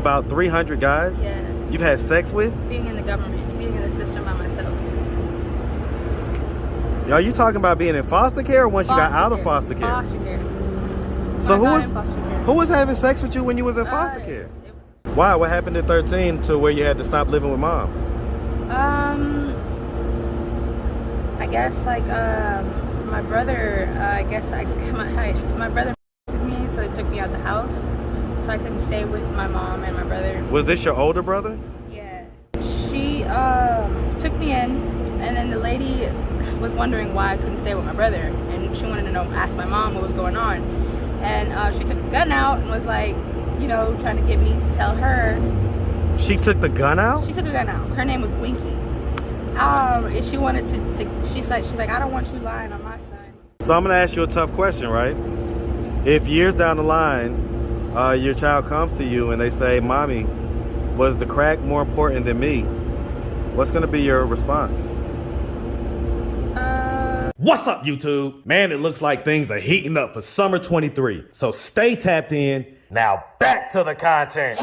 about 300 guys? Yeah. You've had sex with? Being in the government, being in the system by myself. Are you talking about being in foster care or once you got out of foster care? Foster care. So who was having sex with you when you was in foster care? Why? What happened at 13 to where you had to stop living with mom? I guess like my brother. My brother took me, so they took me out the house, so I couldn't stay with my mom and my brother. Was this your older brother? Yeah. She took me in, and then the lady was wondering why I couldn't stay with my brother, and she wanted to ask my mom what was going on, and she took the gun out and was like, you know, trying to get me to tell her. She took the gun out? She took a gun out. Her name was Winky. And she wanted to she's like, I don't want you lying on my son. So I'm gonna ask you a tough question, right? If years down the line, your child comes to you and they say, Mommy, was the crack more important than me? What's gonna be your response? What's up, YouTube? Man, it looks like things are heating up for summer 23. So stay tapped in. Now back to the content.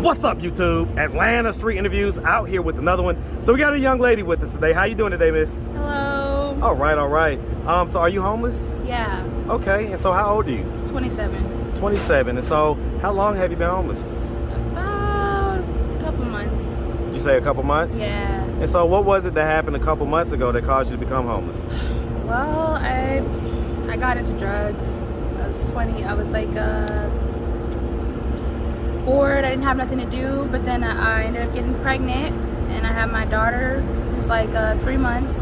What's up, YouTube? Atlanta Street Interviews out here with another one. So we got a young lady with us today. How you doing today, miss? Hello. All right, all right. So are you homeless? Yeah. Okay, and so how old are you? 27. 27. And so how long have you been homeless? About a couple months. You say a couple months? Yeah. And so what was it that happened a couple months ago that caused you to become homeless? Well, I got into drugs. I was 20. I was like bored. I didn't have nothing to do, but then I ended up getting pregnant, and I had my daughter. It was like 3 months.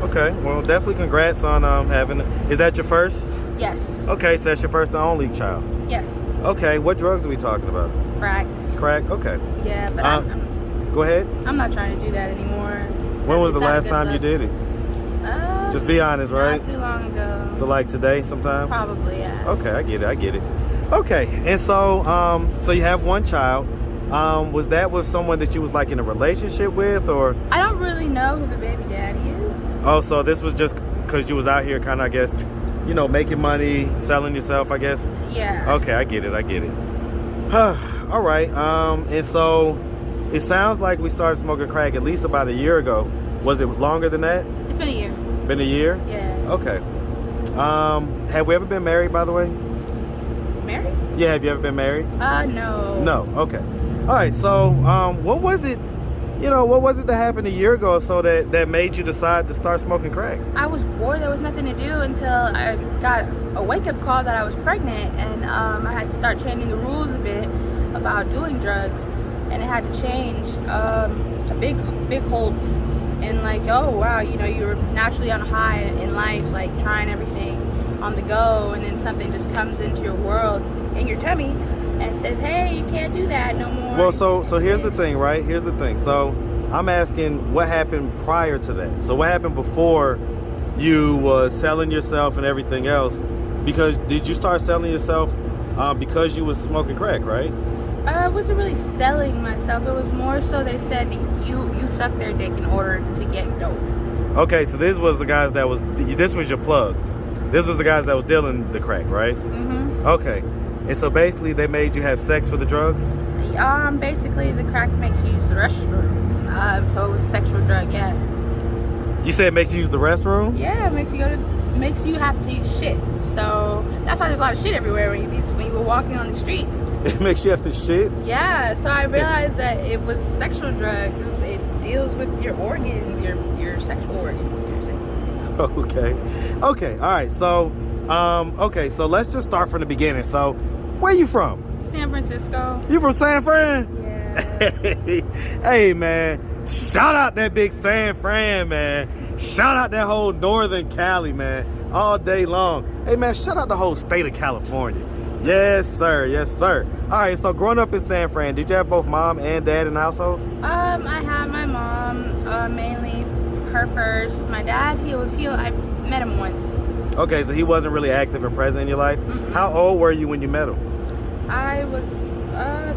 Okay, well, definitely congrats on having. Is that your first? Yes. Okay, so that's your first and only child. Yes. Okay, what drugs are we talking about? Crack. Crack. Okay. Yeah, but go ahead. I'm not trying to do that anymore. When was the last time you did it? Just be honest, right? Not too long ago. So like today sometime? Probably, yeah. Okay, I get it. Okay, and so so you have one child. Was that with someone that you was like in a relationship with, or? I don't really know who the baby daddy is. Oh, so this was just because you was out here kind of, I guess, you know, making money, selling yourself, I guess? Yeah. Okay, I get it. All right, and so it sounds like we started smoking crack at least about a year ago. Was it longer than that? It's been a year. Been a year? Yeah. Okay. Have we ever been married, by the way? Married? Yeah, have you ever been married? No. No, okay. All right, so what was it, what was it that happened a year ago or so that made you decide to start smoking crack? I was bored. There was nothing to do until I got a wake-up call that I was pregnant, and I had to start changing the rules a bit about doing drugs, and it had to change a big holds. And like, oh wow, you're naturally on a high in life, like trying everything on the go, and then something just comes into your world, in your tummy, and says, hey, you can't do that no more. Well, so here's the thing, right? Here's the thing. So I'm asking what happened prior to that. So what happened before you was selling yourself and everything else? Because did you start selling yourself because you was smoking crack, right? I wasn't really selling myself. It was more so they said you suck their dick in order to get dope. Okay, so this was the guys this was your plug. This was the guys that was dealing the crack, right? Mm-hmm. Okay, and so basically they made you have sex for the drugs? Basically the crack makes you use the restroom. So it was a sexual drug, yeah. You said it makes you use the restroom? Yeah, it makes you have to use shit. So that's why there's a lot of shit everywhere when you were walking on the streets. It makes you have to shit? Yeah, so I realized that it was sexual drugs. It deals with your organs, your sexual organs, your sexual organs. Okay, all right. So, okay, so let's just start from the beginning. So, where are you from? San Francisco. You from San Fran? Yeah. Hey, man, shout out that big San Fran, man. Shout out that whole Northern Cali, man, all day long. Hey, man, shout out the whole state of California. Yes, sir. Yes, sir. All right, so growing up in San Fran, did you have both mom and dad in the household? I had my mom, mainly her first. My dad, I met him once. Okay, so he wasn't really active and present in your life? Mm-mm. How old were you when you met him? I was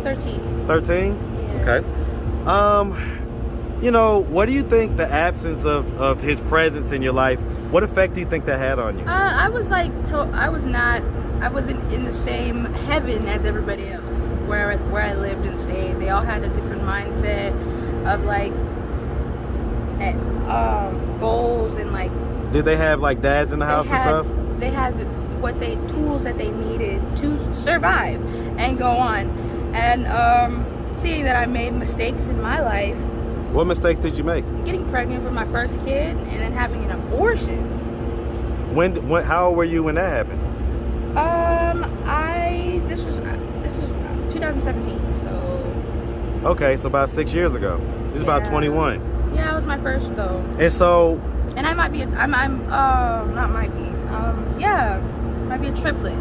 13. 13? Yeah. Okay. What do you think the absence of his presence in your life, what effect do you think that had on you? I wasn't in the same heaven as everybody else. stayed. They all had a different mindset of like goals and like. Did they have like dads in the house and stuff? They had tools that they needed to survive and go on. And seeing that I made mistakes in my life. What mistakes did you make? Getting pregnant with my first kid and then having an abortion. How old were you when that happened? This was 2017. So. Okay, so about 6 years ago. This is about 21. Yeah, it was my first though. And so. And I might be. Yeah, might be a triplet.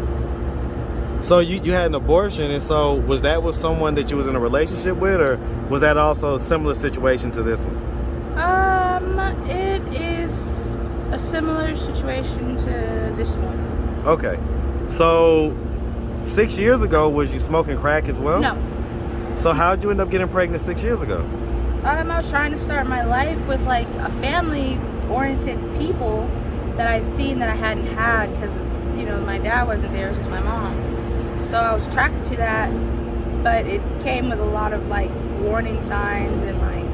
So you had an abortion, and so was that with someone that you was in a relationship with, or was that also a similar situation to this one? It is a similar situation to this one. Okay, so 6 years ago, was you smoking crack as well? No. So how'd you end up getting pregnant 6 years ago? I was trying to start my life with like a family-oriented people that I'd seen that I hadn't had because, you know, my dad wasn't there, it was just my mom. So I was attracted to that, but it came with a lot of like warning signs and like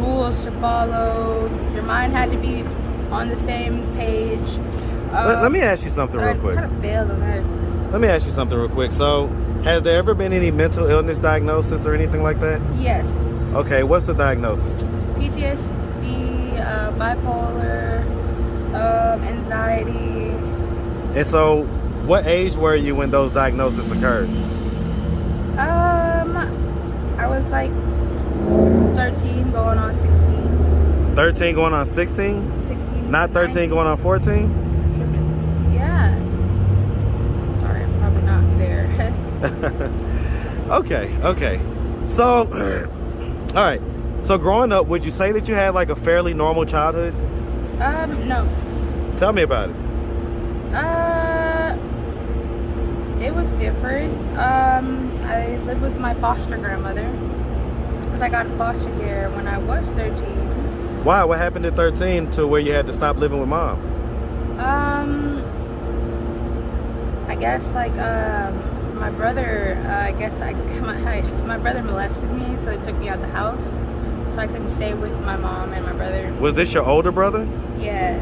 rules to follow. Your mind had to be on the same page. Let me ask you something real quick. I kind of failed on that. Let me ask you something real quick. So, has there ever been any mental illness diagnosis or anything like that? Yes. Okay, what's the diagnosis? PTSD, bipolar, anxiety. And so, what age were you when those diagnoses occurred? I was like 13 going on 16. 13 going on 16? 16. Not 13 19. going on 14? Yeah. Sorry, I'm probably not there. Okay. So, all right. So growing up, would you say that you had like a fairly normal childhood? No. Tell me about it. It was different. I lived with my foster grandmother because I got foster care when I was 13. Why? What happened at 13 to where you had to stop living with mom? I guess like my brother. My brother molested me, so they took me out the house, so I couldn't stay with my mom and my brother. Was this your older brother? Yeah.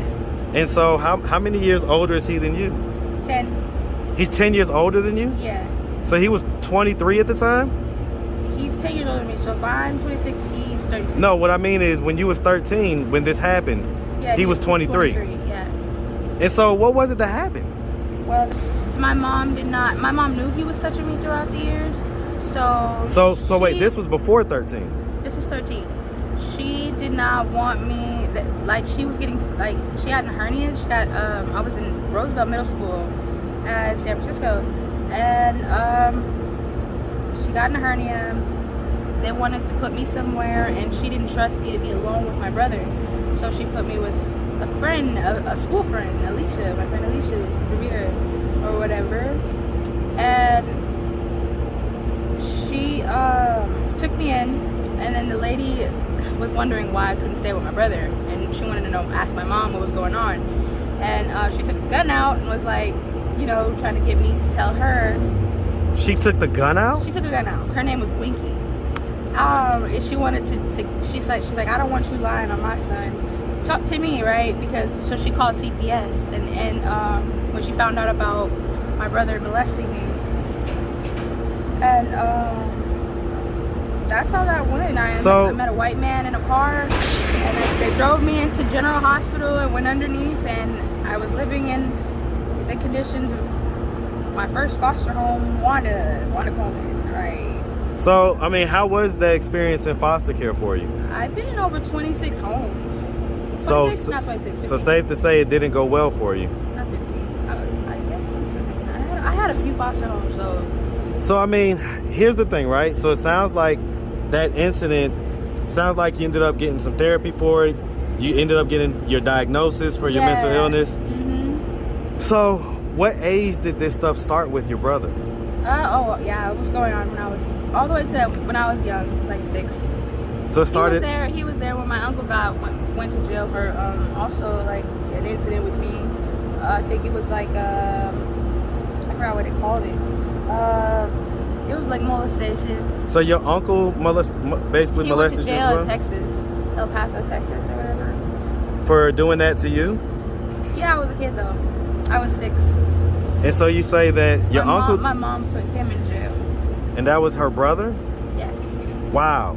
And so how many years older is he than you? 10. He's 10 years older than you? Yeah. So he was 23 at the time? He's 10 years older than me, so if I'm 26, he's 36. No, what I mean is when you was 13, when this happened, yeah, he was 23. Yeah. And so what was it that happened? Well, my mom knew he was touching me throughout the years, so wait, this was before 13? This was 13. She did not want me, she was getting, she had a hernia. She got, I was in Roosevelt Middle School in San Francisco, and she got a hernia. They wanted to put me somewhere, and she didn't trust me to be alone with my brother, so she put me with a friend, a school friend, Alicia, my friend Alicia Rivera, or whatever, and she took me in, and then the lady was wondering why I couldn't stay with my brother, and she wanted to ask my mom what was going on, and she took the gun out and was like, you know, trying to get me to tell her. She took the gun out? She took the gun out. Her name was Winky. And she wanted to she's like, I don't want you lying on my son. Talk to me, right? So she called CPS, and when she found out about my brother molesting me, and that's how that went. I met a white man in a car, and they drove me into General Hospital and went underneath, and I was living in the conditions of my first foster home, Wanda Coleman, right? So, I mean, how was that experience in foster care for you? I've been in over 26 homes. 26, so, not 26, 15. So safe to say it didn't go well for you. Not 15. I guess I had a few foster homes, So, I mean, here's the thing, right? So it sounds like that incident, sounds like you ended up getting some therapy for it. You ended up getting your diagnosis for your mental illness. Mm-hmm. So, what age did this stuff start with your brother? It was going on all the way to when I was young, like 6. So it started. He was there when my uncle went to jail for also like an incident with me. I think it was like I forgot what they called it. It was like molestation. So your uncle basically He went molested to you jail as in well? Texas, El Paso, Texas, or whatever. For doing that to you? Yeah, I was a kid though. I was 6. And so you say that your uncle... My mom put him in jail. And that was her brother? Yes. Wow.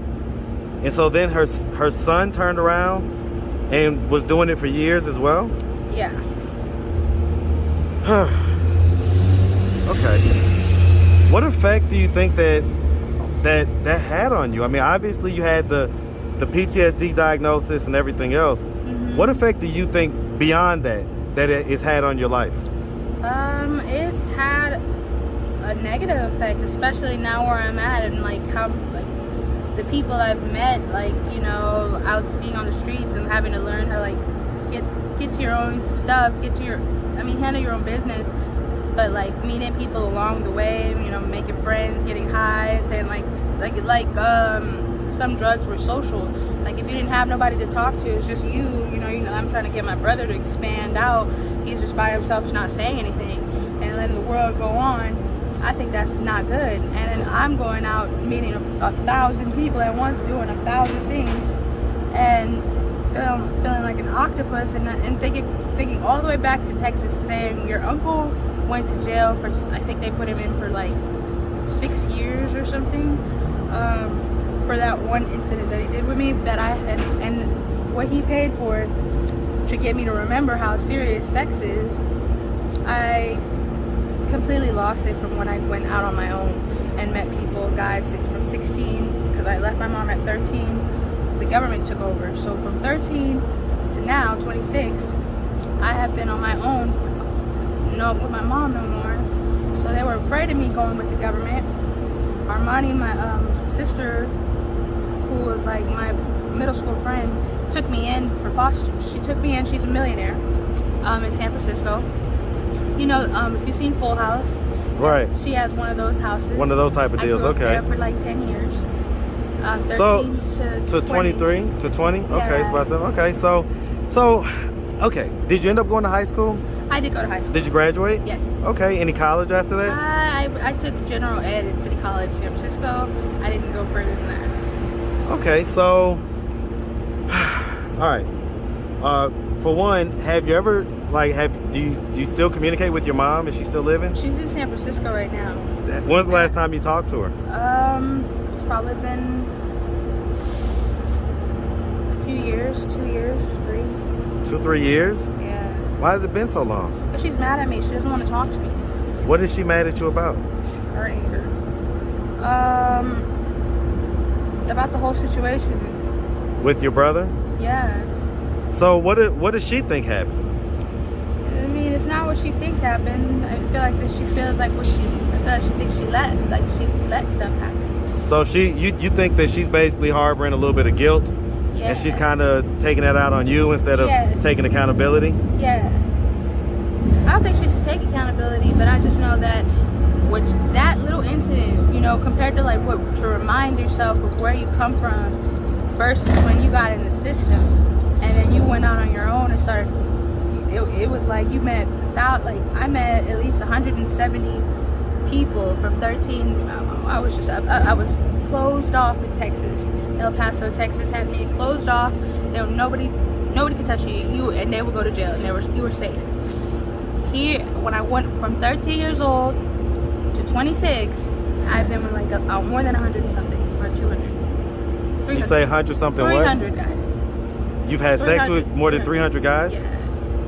And so then her son turned around and was doing it for years as well? Yeah. Okay. What effect do you think that had on you? I mean, obviously you had the PTSD diagnosis and everything else. Mm-hmm. What effect do you think beyond that it's had on your life? It's had a negative effect, especially now where I'm at, and like how the people I've met, like, you know, out being on the streets and having to learn how to like get to your own stuff, handle your own business, but like meeting people along the way, you know, making friends, getting high, and saying like some drugs were social. Like if you didn't have nobody to talk to, it's just you know, I'm trying to get my brother to expand out. He's just by himself, he's not saying anything, and letting the world go on. I think that's not good. And then I'm going out meeting 1,000 people at once, doing 1,000 things, and feeling like an octopus, and thinking all the way back to Texas, saying your uncle went to jail for, I think they put him in for like 6 years or something, for that one incident that he did with me, that and what he paid for to get me to remember how serious sex is. I completely lost it from when I went out on my own and met people, guys from 16, because I left my mom at 13. The government took over. So from 13 to now, 26, I have been on my own, not with my mom no more. So they were afraid of me going with the government. Armani, my sister, who was like my middle school friend, took me in for foster. She took me in. She's a millionaire in San Francisco. You know, if you've seen Full House, right? She has one of those houses. One of those type of deals. I grew up Okay. there for like 10 years. 13 to 23 to 20. Yeah. Okay, so about 7. Okay, so okay. Did you end up going to high school? I did go to high school. Did you graduate? Yes. Okay. Any college after that? I took general ed at City College, San Francisco. I didn't go further than that. Okay, so all right. For one, have you ever do you still communicate with your mom? Is she still living? She's in San Francisco right now. When's the last time you talked to her? It's probably been a few years, 2 years, 3. 2, 3 years? Yeah. Why has it been so long? But she's mad at me. She doesn't want to talk to me. What is she mad at you about? Her anger. About the whole situation. With your brother? Yeah. So what does she think happened? I mean, it's not what she thinks happened. I feel like that she feels like I feel like she thinks she let stuff happen. So you think that she's basically harboring a little bit of guilt? Yeah. And she's kind of taking that out on you instead of taking accountability? Yeah. I don't think she should take accountability, but I just know that with that little incident, you know, compared to like what, to remind yourself of where you come from versus when you got in the system and then you went out on your own and started, it was like you met I met at least 170 people from 13. I was closed off in Texas. El Paso, Texas had me closed off. There was nobody could touch you, and they would go to jail, and you were safe. Here, when I went from 13 years old to 26, I've been with like more than 100 and something, or 200. 300. You say 100 something 300 what? guys. You've had sex with more than 300 guys? Yeah.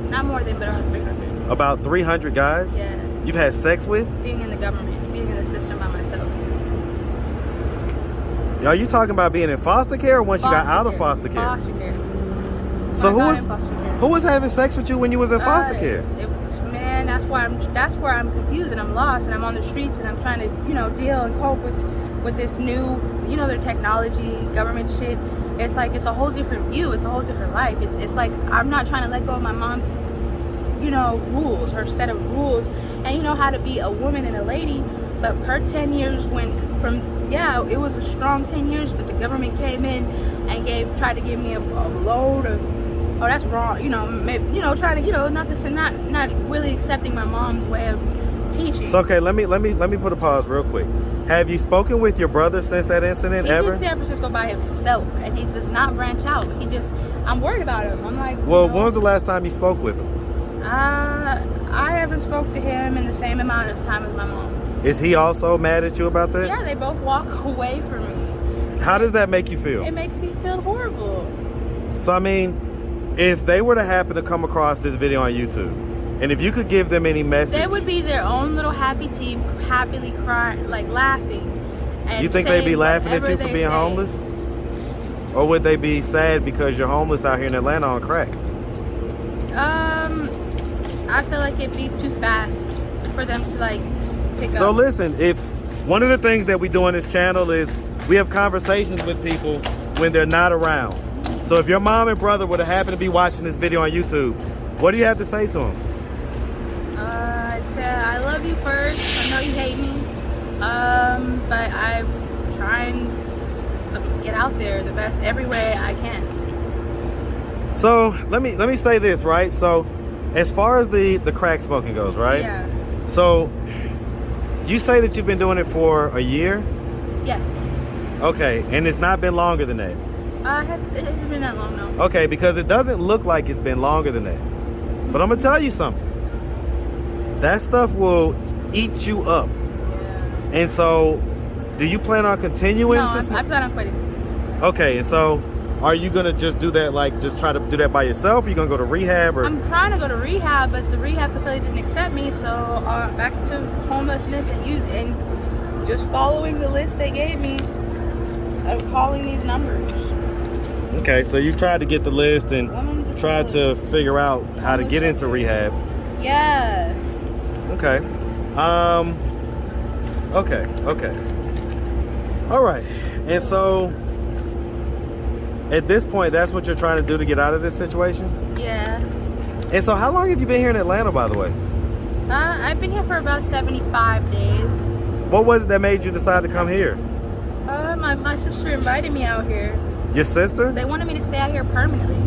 Not more than, but about 300. About 300 guys? Yeah. You've had sex with? Being in the government, being in the system by myself. Are you talking about being in foster care or once you got out of foster care? Foster care. So who was having sex with you when you was in foster care? Man, that's where I'm confused and I'm lost and I'm on the streets and I'm trying to, you know, deal and cope with this new, you know, their technology, government shit. It's like it's a whole different view. It's a whole different life. It's like I'm not trying to let go of my mom's, you know, rules, her set of rules, and you know how to be a woman and a lady. But her 10 years went from, yeah, it was a strong 10 years, but the government came in and tried to give me a load of, oh, that's wrong, you know, trying to, you know, not really accepting my mom's way of teaching. So okay, let me put a pause real quick. Have you spoken with your brother since that incident He's ever? in San Francisco by himself, and he does not branch out. I'm worried about him. I'm like, Well, when was the last time you spoke with him? I haven't spoke to him in the same amount of time as my mom. Is he also mad at you about that? Yeah, they both walk away from me. How does that make you feel? It makes me feel horrible. So, I mean, if they were to happen to come across this video on YouTube, and if you could give them any message... They would be their own little happy team, happily crying, like laughing. And you think they'd be laughing at you for they being say. homeless? Or would they be sad because you're homeless out here in Atlanta on crack? I feel like it'd be too fast for them to like pick up. So listen, if one of the things that we do on this channel is we have conversations with people when they're not around. So if your mom and brother would have happened to be watching this video on YouTube, what do you have to say to them? I'd say I love you first. I know you hate me, but I'm trying to get out there the best every way I can. So let me say this, right? So as far as the crack smoking goes, right? Yeah. So you say that you've been doing it for a year? Yes. Okay, and it's not been longer than that? It hasn't been that long, no. Okay, because it doesn't look like it's been longer than that. But I'm gonna tell you something. That stuff will eat you up. Yeah. And so, do you plan on continuing No, to I smoke? plan on quitting. Okay, and so are you gonna just do that, like just try to do that by yourself? Or are you gonna go to rehab or? I'm trying to go to rehab, but the rehab facility didn't accept me, so back to homelessness and just following the list they gave me of calling these numbers. Okay, so you tried to get the list and Women's tried to figure out how to get into rehab. Yeah. Okay. Okay. All right. And so at this point, that's what you're trying to do to get out of this situation? Yeah. And so how long have you been here in Atlanta, by the way? I've been here for about 75 days. What was it that made you decide to come here? My sister invited me out here. Your sister? They wanted me to stay out here permanently.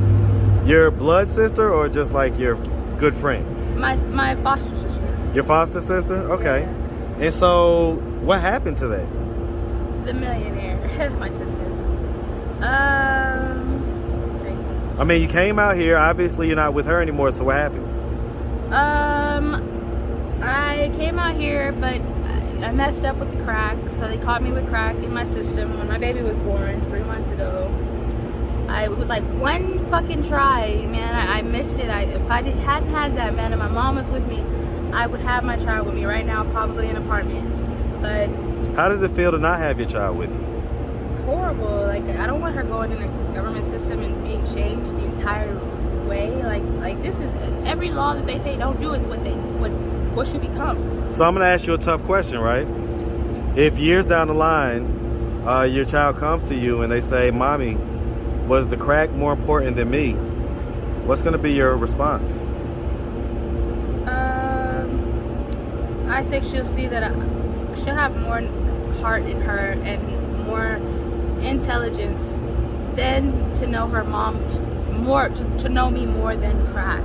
Your blood sister or just like your good friend? My foster sister. Your foster sister? Okay. Yeah. And so what happened to that? The millionaire, my sister. I mean, you came out here. Obviously, you're not with her anymore. So what happened? I came out here, but I messed up with the crack. So they caught me with crack in my system when my baby was born 3 months ago. It was like one fucking try, man. I missed it. If I hadn't had that, man, and my mom was with me, I would have my child with me right now, probably in an apartment. But how does it feel to not have your child with you? Horrible. Like, I don't want her going in a government system and being changed the entire way. Like this is every law that they say don't do is what should become. So I'm gonna ask you a tough question, right? If years down the line, your child comes to you and they say, "Mommy, was the crack more important than me?" What's gonna be your response? I think she'll see that she'll have more heart in her and more intelligence than to know her mom more, to know me more than crack.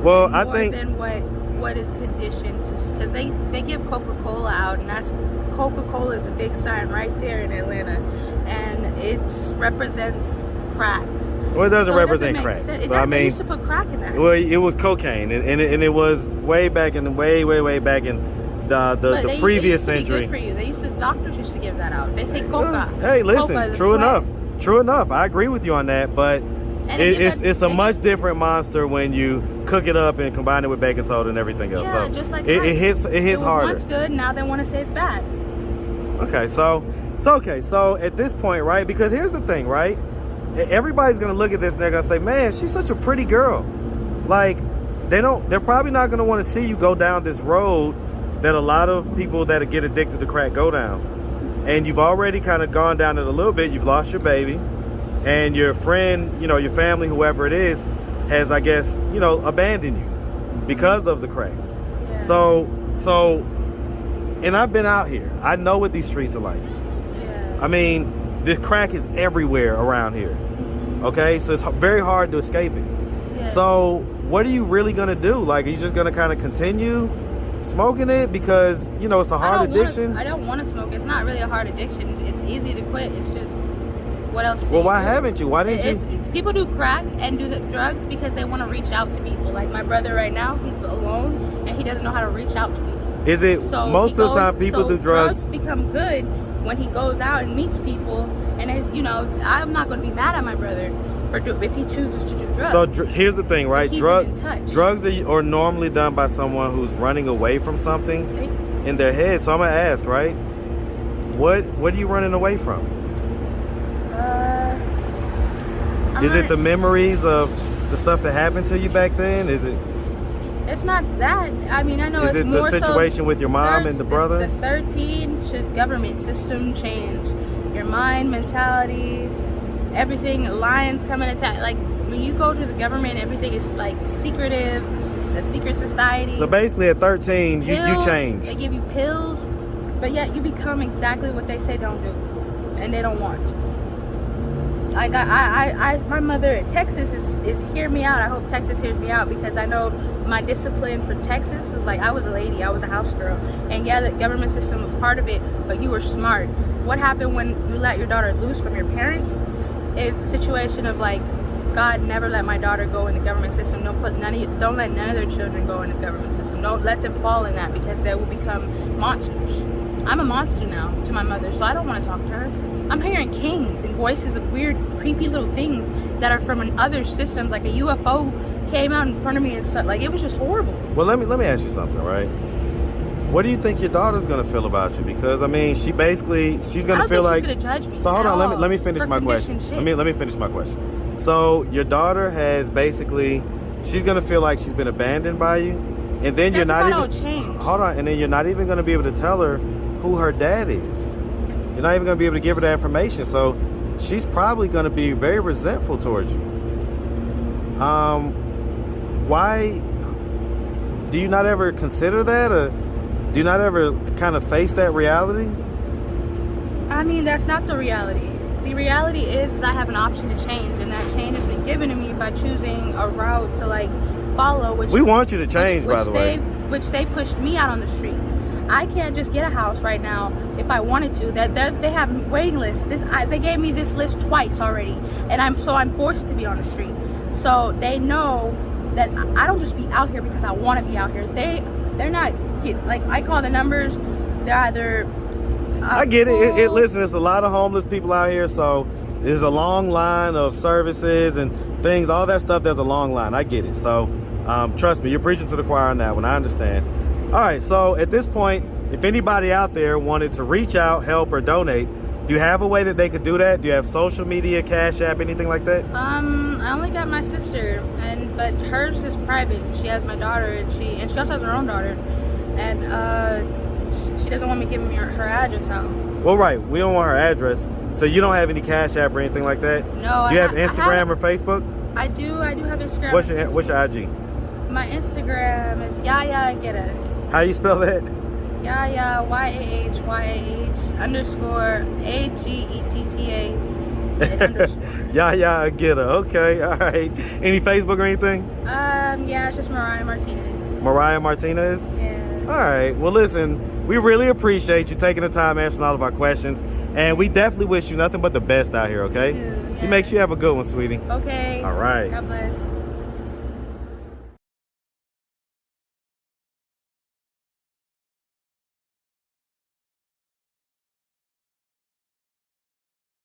Well, more I think than what is conditioned to, because they give Coca-Cola out, and that's Coca-Cola is a big sign right there in Atlanta, and it represents crack. well, it doesn't So represent make crack. sense. It So does. I They mean, used to put crack in that. well, it was cocaine, and it was way back in way back in the previous it used to be century. good for you. Doctors used to give that out. They say coca. Hey, listen, Coca, the true sweat. enough. I agree with you on that, but And they give it's a they much give- different monster when you cook it up and combine it with baking soda and everything else. Yeah, So just like it crack. hits It was harder. once good, now they want to say it's bad. Okay, so at this point, right? Because here's the thing, right? Everybody's gonna look at this and they're gonna say, "Man, she's such a pretty girl." Like, they're probably not gonna want to see you go down this road that a lot of people that get addicted to crack go down. And you've already kind of gone down it a little bit. You've lost your baby, and your friend, your family, whoever it is, has, I guess, abandoned you because of the crack. Yeah. So, and I've been out here. I know what these streets are like. Yeah. I mean, this crack is everywhere around here. Okay, so it's very hard to escape it. Yeah. So what are you really gonna do? Like, are you just gonna kind of continue smoking it because, you know, it's a hard addiction? I don't want to smoke. It's not really a hard addiction. It's easy to quit. It's just, what else? Well, why haven't you? Why didn't you? People do crack and do the drugs because they want to reach out to people. Like my brother right now, he's alone and he doesn't know how to reach out to people. Is it most of the time people do drugs? Drugs become good when he goes out and meets people, and as you know, I'm not going to be mad at my brother if he chooses to do drugs. So here's the thing, right? Drugs are normally done by someone who's running away from something in their head. So I'm gonna ask, right? What are you running away from? Is it the memories of the stuff that happened to you back then? Is it? It's not that. I mean, I know it's more so. Is it the situation with your mom and the brother? It's the 13 government system change. Your mind, mentality, everything. Lions come and attack. Like when you go to the government, everything is like secretive. It's a secret society. So basically, at 13, you changed. They give you pills, but yet you become exactly what they say don't do, and they don't want. My mother, Texas is hear me out. I hope Texas hears me out because I know my discipline for Texas was like I was a lady, I was a house girl, and yeah, the government system was part of it, but you were smart. What happened when you let your daughter loose from your parents is a situation of like, God never let my daughter go in the government system. Don't let none of their children go in the government system. Don't let them fall in that because they will become monsters. I'm a monster now to my mother, so I don't want to talk to her. I'm hearing kings and voices of weird, creepy little things that are from other systems, like a UFO came out in front of me and stuff. Like, it was just horrible. Well, let me ask you something, right? What do you think your daughter's gonna feel about you? Because I mean, she's gonna feel like she's gonna judge me. So hold on, let me finish my question. Let me finish my question. So your daughter has basically, she's gonna feel like she's been abandoned by you, and then you're not even. Hold on, and then you're not even gonna be able to tell her who her dad is. You're not even gonna be able to give her that information. So she's probably gonna be very resentful towards you. Why do you not ever consider that, or do you not ever kind of face that reality? I mean, that's not the reality. The reality is I have an option to change, and that change has been given to me by choosing a route to like follow. Which we want you to change, by the way. Which they pushed me out on the street. I can't just get a house right now if I wanted to. They have waiting lists. They gave me this list twice already, and I'm forced to be on the street. So they know that I don't just be out here because I want to be out here. They're not like I call the numbers. They're either. I get it. Listen, there's a lot of homeless people out here, so there's a long line of services and things, all that stuff. There's a long line. I get it. So trust me, you're preaching to the choir on that one. I understand. All right, so at this point, if anybody out there wanted to reach out, help, or donate, do you have a way that they could do that? Do you have social media, Cash App, anything like that? I only got my sister, but hers is private. She has my daughter, and she also has her own daughter, and she doesn't want me giving her address out. Well, right, we don't want her address, so you don't have any Cash App or anything like that? No. Do you have Instagram or Facebook? I do have Instagram. What's your IG? My Instagram is Yaya Agita. How you spell that? Yaya, YAHYAH _ AGETTA. Yaya Agita. Okay, all right. Any Facebook or anything? Yeah, it's just Mariah Martinez. Mariah Martinez? Yeah. All right. Well, listen, we really appreciate you taking the time answering all of our questions, and we definitely wish you nothing but the best out here. Okay? You too, yeah. You make sure you have a good one, sweetie. Okay. All right. God bless.